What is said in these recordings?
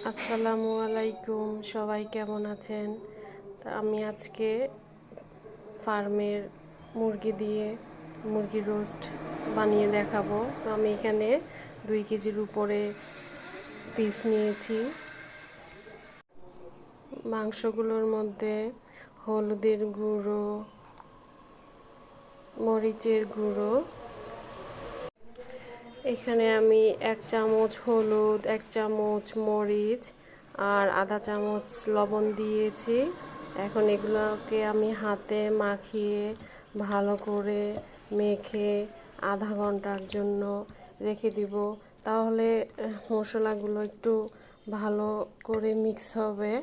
আসসালামু আলাইকুম, সবাই কেমন আছেন? তা আমি আজকে ফার্মের মুরগি দিয়ে মুরগি রোস্ট বানিয়ে দেখাবো। তো আমি এখানে 2 কেজির উপরে পিস নিয়েছি। মাংসগুলোর মধ্যে হলুদের গুঁড়ো, মরিচের গুঁড়ো, এখানে আমি 1 চামচ হলুদ, 1 চামচ মরিচ আর আধা চামচ লবণ দিয়েছি। এখন এগুলোকে আমি হাতে মাখিয়ে ভালো করে মেখে আধা ঘন্টার জন্য রেখে দিব। তাহলে মশলাগুলো একটু ভালো করে মিক্স হবে।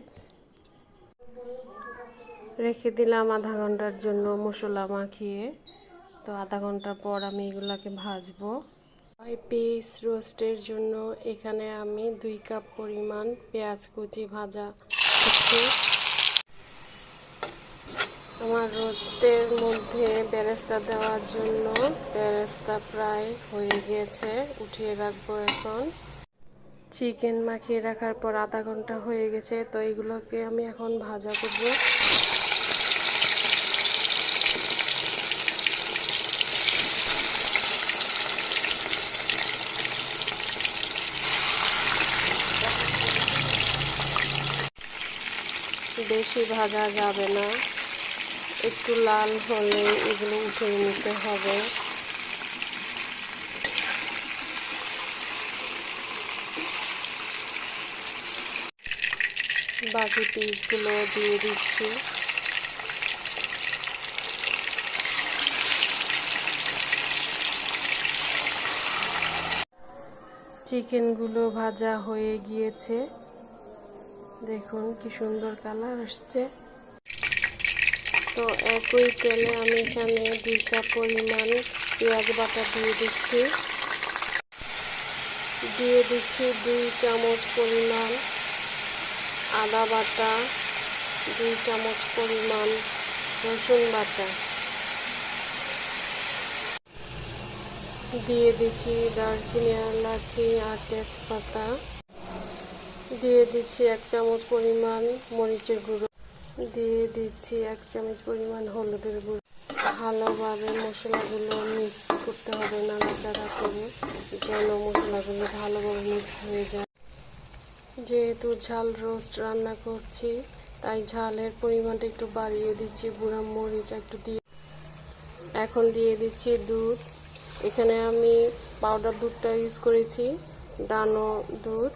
রেখে দিলাম আধা ঘন্টার জন্য মশলা মাখিয়ে। তো আধা ঘন্টা পর আমি এগুলাকে ভাজবো। 5 পিস রোস্টের জন্য এখানে আমি 2 কাপ পরিমাণ পেঁয়াজ কুচি ভাজা করছি। আমার রোস্টের মধ্যে বেরেস্তা দেওয়ার জন্য বেরেস্তা প্রায় হয়ে গিয়েছে, উঠিয়ে রাখবো। এখন চিকেন মাখিয়ে রাখার পর আধা ঘন্টা হয়ে গেছে, তো এগুলোকে আমি এখন ভাজা করব। বেশি ভাজা যাবে না, একটু লাল হলে এগুলো উঠিয়ে নিতে হবে। বাকি পিসগুলো দিয়ে দিচ্ছি। চিকেনগুলো ভাজা হয়ে গিয়েছে, দেখুন কি সুন্দর কালার আসছে। তো একই তেলে আমি এখানে 2 কাপ পরিমাণ পেঁয়াজ বাটা দিয়ে দিচ্ছি। 2 চামচ পরিমাণ আদা বাটা, 2 চামচ পরিমাণ রসুন বাটা, দিয়ে দিচ্ছি দারচিনি, এলাচি আর তেজপাতা, দিয়ে দিচ্ছি 1 চামচ পরিমাণ মরিচের গুঁড়ো, দিয়ে দিচ্ছি 1 চামচ পরিমাণ হলুদের গুঁড়ো। ভালোভাবে মশলাগুলো মিক্স করতে হবে, নাড়াচাড়া করে, যেন মশলাগুলো ভালোভাবে মিক্স হয়ে যায়। যেহেতু ঝাল রোস্ট রান্না করছি, তাই ঝালের পরিমাণটা একটু বাড়িয়ে দিচ্ছি, গুঁড়া মরিচ একটু দিয়ে। এখন দিয়ে দিচ্ছি দুধ। এখানে আমি পাউডার দুধটা ইউজ করেছি, ডানো দুধ।